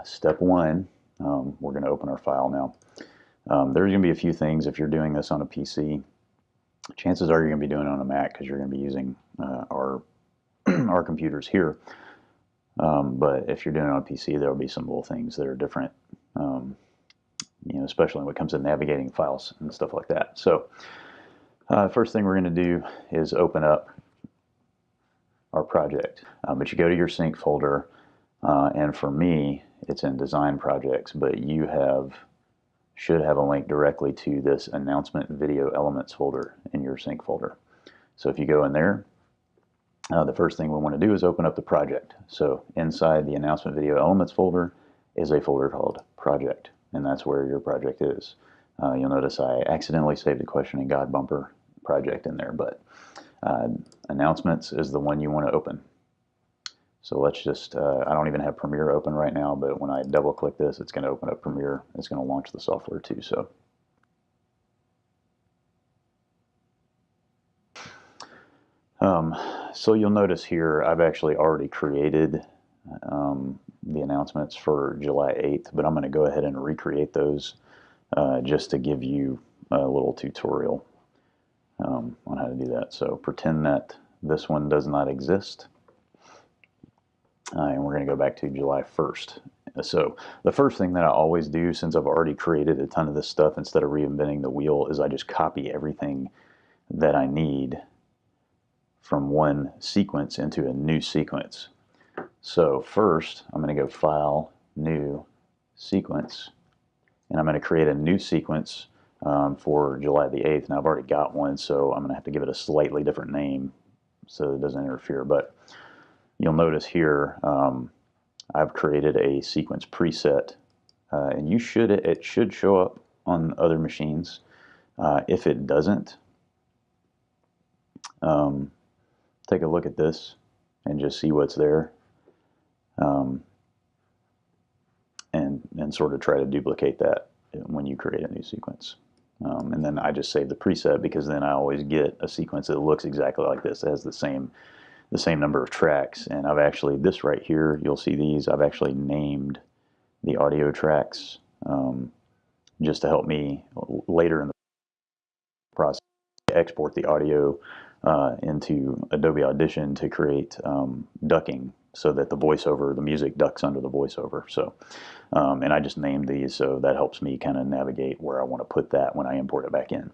step one, we're going to open our file now. There's going to be a few things if you're doing this on a PC. Chances are you're going to be doing it on a Mac because you're going to be using our our computers here. But if you're doing it on a PC, there will be some little things that are different, especially when it comes to navigating files and stuff like that. So first thing we're going to do is open up our project. But you go to your sync folder, and for me, it's in design projects, but you should have a link directly to this announcement video elements folder in your sync folder. So if you go in there, the first thing we want to do is open up the project. So inside the announcement video elements folder is a folder called project, and that's where your project is. You'll notice I accidentally saved a Question in God bumper project in there, but announcements is the one you want to open. So let's just, I don't even have Premiere open right now, but when I double click this, it's going to open up Premiere. It's going to launch the software too. So you'll notice here, I've actually already created the announcements for July 8th, but I'm going to go ahead and recreate those just to give you a little tutorial on how to do that. So pretend that this one does not exist. And we're going to go back to July 1st. So the first thing that I always do, since I've already created a ton of this stuff, instead of reinventing the wheel, is I just copy everything that I need from one sequence into a new sequence. So first, I'm going to go File, New, Sequence, and I'm going to create a new sequence for July the 8th. Now I've already got one, so I'm going to have to give it a slightly different name so it doesn't interfere. But you'll notice here I've created a sequence preset, and it should show up on other machines. If it doesn't, take a look at this and just see what's there, and sort of try to duplicate that when you create a new sequence. And then I just save the preset, because then I always get a sequence that looks exactly like this. It has the same number of tracks, and I've actually, this right here, you'll see these, I've actually named the audio tracks just to help me later in the process export the audio into Adobe Audition to create ducking, so that the voiceover, the music ducks under the voiceover. So, and I just named these, so that helps me kind of navigate where I want to put that when I import it back in.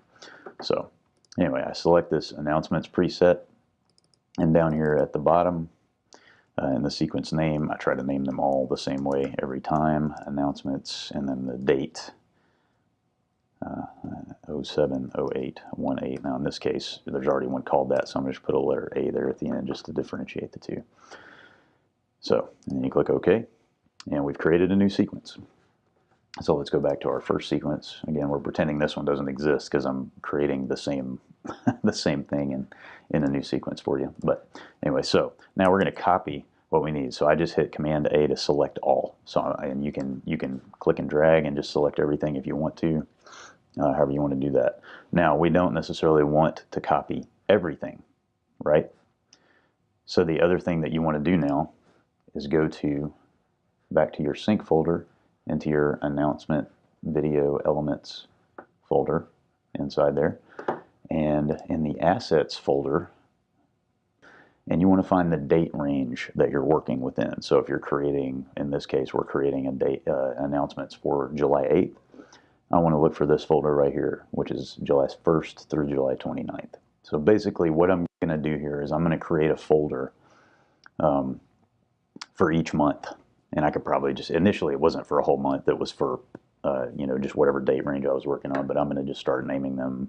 So anyway, I select this announcements preset, and down here at the bottom, in the sequence name, I try to name them all the same way every time. Announcements, and then the date, 07, 08, 18. Now in this case, there's already one called that, so I'm going to put a letter A there at the end just to differentiate the two. So, and then you click OK, and we've created a new sequence. So let's go back to our first sequence. Again, we're pretending this one doesn't exist because I'm creating the same the same thing in a new sequence for you. But anyway, so now we're going to copy what we need. So I just hit Command A to select all. So, and you can click and drag and just select everything if you want to, however you want to do that. Now, we don't necessarily want to copy everything, right? So the other thing that you want to do now is go back to your sync folder, into your announcement video elements folder inside there, and in the assets folder, and you want to find the date range that you're working within. So if you're creating, in this case, we're creating a date announcements for July 8th, I want to look for this folder right here, which is July 1st through July 29th. So basically what I'm going to do here is I'm going to create a folder for each month. And I could probably just, initially it wasn't for a whole month, it was for, just whatever date range I was working on, but I'm going to just start naming them,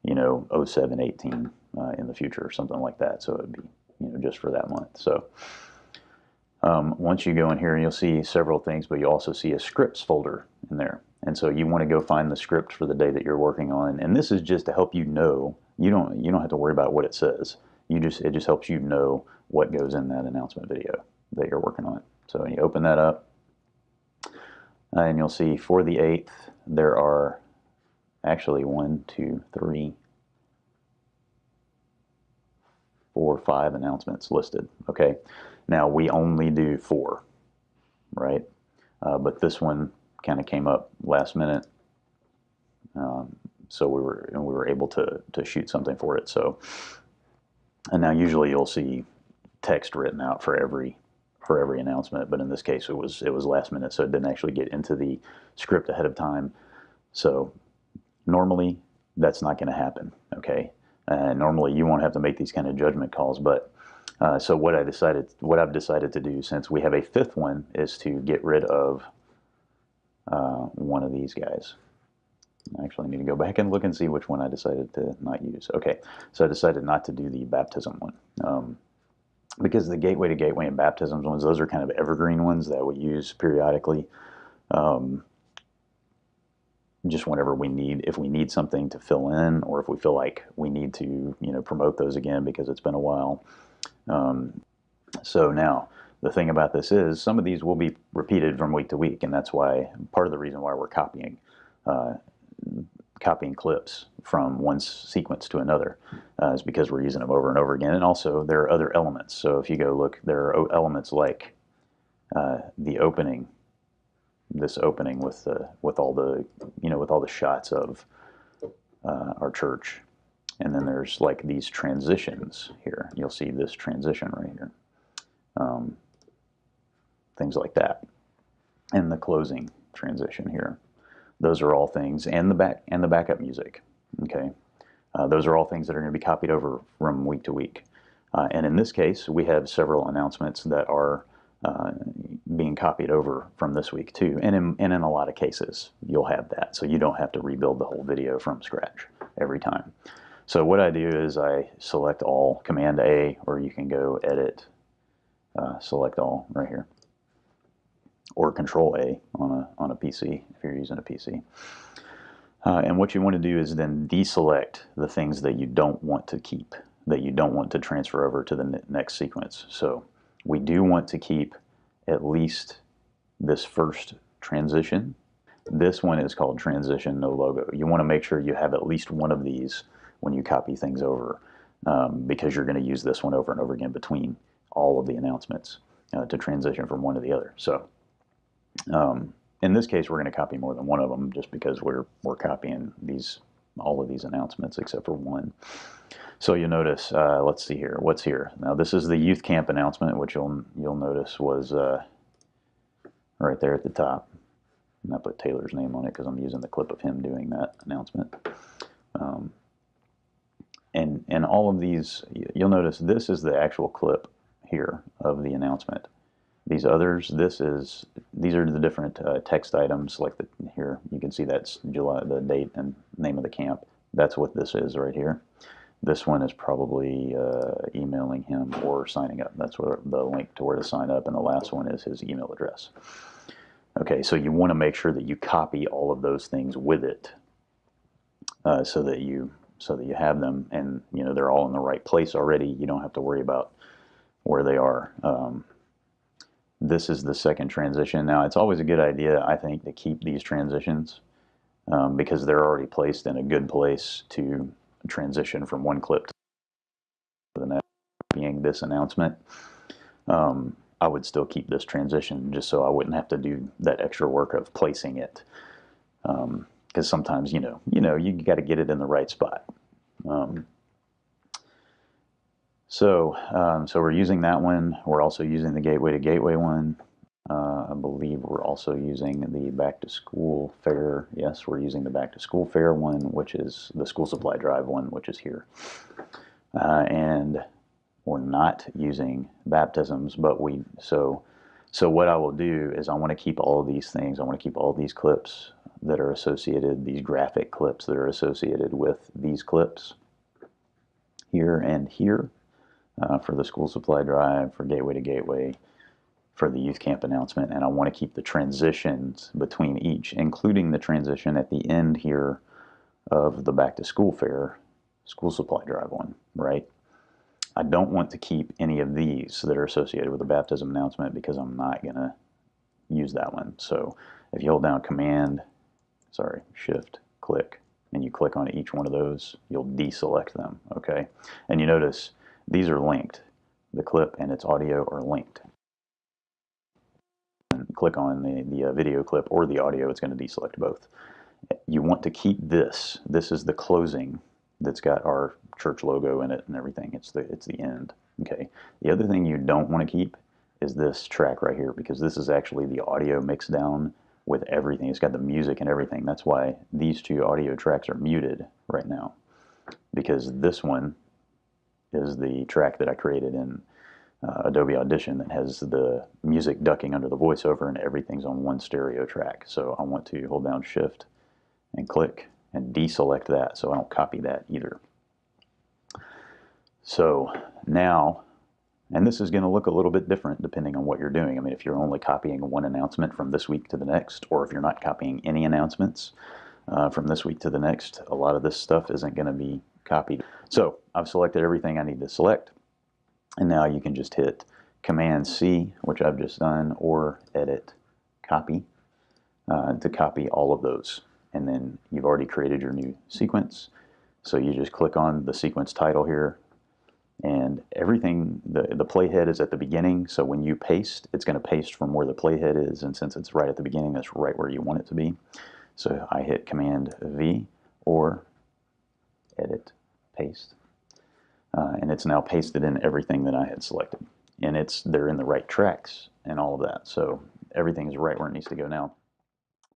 07, 18 in the future or something like that. So it would be, just for that month. So once you go in here, you'll see several things, but you also see a scripts folder in there. And so you want to go find the script for the day that you're working on. And this is just to help you know, you don't have to worry about what it says. It just helps you know what goes in that announcement video that you're working on. So you open that up, and you'll see for the 8th, there are actually 1, 2, 3, 4, 5 announcements listed. Okay, now we only do 4, right? but this one kind of came up last minute. So we were able to shoot something for it. So, and now usually you'll see text written out for every announcement, but in this case it was last minute, so it didn't actually get into the script ahead of time. So normally that's not going to happen. Okay, normally you won't have to make these kind of judgment calls, but so what I've decided to do, since we have a fifth one, is to get rid of one of these guys. I actually need to go back and look and see which one I decided to not use. Okay, so I decided not to do the baptism one. Because the gateway to gateway and baptisms ones, those are kind of evergreen ones that we use periodically. Just whenever we need, if we need something to fill in, or if we feel like we need to, promote those again because it's been a while. So now, the thing about this is some of these will be repeated from week to week, and that's why part of the reason why we're copying clips from one sequence to another is because we're using them over and over again. And also there are other elements. So if you go look, there are elements like the opening, this opening with all the with all the shots of our church, and then there's like these transitions here. You'll see this transition right here, things like that, and the closing transition here. Those are all things, and the backup music. Okay, those are all things that are going to be copied over from week to week. And in this case, we have several announcements that are being copied over from this week too. And in a lot of cases, you'll have that, so you don't have to rebuild the whole video from scratch every time. So what I do is I select all, Command A, or you can go Edit, Select All right here, or Control A on a PC if you're using a PC. And what you want to do is then deselect the things that you don't want to keep, that you don't want to transfer over to the next sequence. So we do want to keep at least this first transition. This one is called Transition No Logo. You want to make sure you have at least one of these when you copy things over, because you're going to use this one over and over again between all of the announcements to transition from one to the other. So in this case, we're going to copy more than one of them, just because we're copying all of these announcements except for one. So you'll notice, let's see here, what's here. Now this is the youth camp announcement, which you'll notice was right there at the top. And I put Taylor's name on it because I'm using the clip of him doing that announcement. And all of these, you'll notice this is the actual clip here of the announcement. These others, these are the different text items. Like here, you can see that's July, the date and name of the camp. That's what this is right here. This one is probably emailing him or signing up. That's where the link to where to sign up, and the last one is his email address. Okay, so you want to make sure that you copy all of those things with it, so that you have them, and they're all in the right place already. You don't have to worry about where they are. This is the second transition. Now, it's always a good idea, I think, to keep these transitions because they're already placed in a good place to transition from one clip to the next. Being this announcement, I would still keep this transition just so I wouldn't have to do that extra work of placing it. Because sometimes, you got to get it in the right spot. So we're using that one. We're also using the gateway to gateway one. I believe we're also using the back to school fair. Yes, we're using the back to school fair one, which is the school supply drive one, which is here. And we're not using baptisms, but so what I will do is I want to keep all of these things. I want to keep all these clips that are associated, these graphic clips that are associated with these clips here and here. For the school supply drive, for gateway to gateway, for the youth camp announcement, and I want to keep the transitions between each, including the transition at the end here of the back to school fair school supply drive one, right? I don't want to keep any of these that are associated with the baptism announcement because I'm not going to use that one. So if you hold down Shift, click, and you click on each one of those, you'll deselect them, okay? And you notice these are linked. The clip and its audio are linked. And click on the video clip or the audio, it's going to deselect both. You want to keep this. This is the closing that's got our church logo in it and everything. It's the end. Okay. The other thing you don't want to keep is this track right here, because this is actually the audio mixed down with everything. It's got the music and everything. That's why these two audio tracks are muted right now, because this one is the track that I created in Adobe Audition that has the music ducking under the voiceover, and everything's on one stereo track. So I want to hold down Shift and click and deselect that so I don't copy that either. So now, and this is going to look a little bit different depending on what you're doing. I mean, if you're only copying one announcement from this week to the next, or if you're not copying any announcements from this week to the next, a lot of this stuff isn't going to be copied. So I've selected everything I need to select, and now you can just hit Command-C, which I've just done, or Edit, Copy, to copy all of those. And then you've already created your new sequence. So you just click on the sequence title here, and everything, the playhead is at the beginning, so when you paste, it's going to paste from where the playhead is, and since it's right at the beginning, that's right where you want it to be. So I hit Command-V or Edit, Paste, and it's now pasted in everything that I had selected. And they're in the right tracks and all of that, so everything is right where it needs to go now.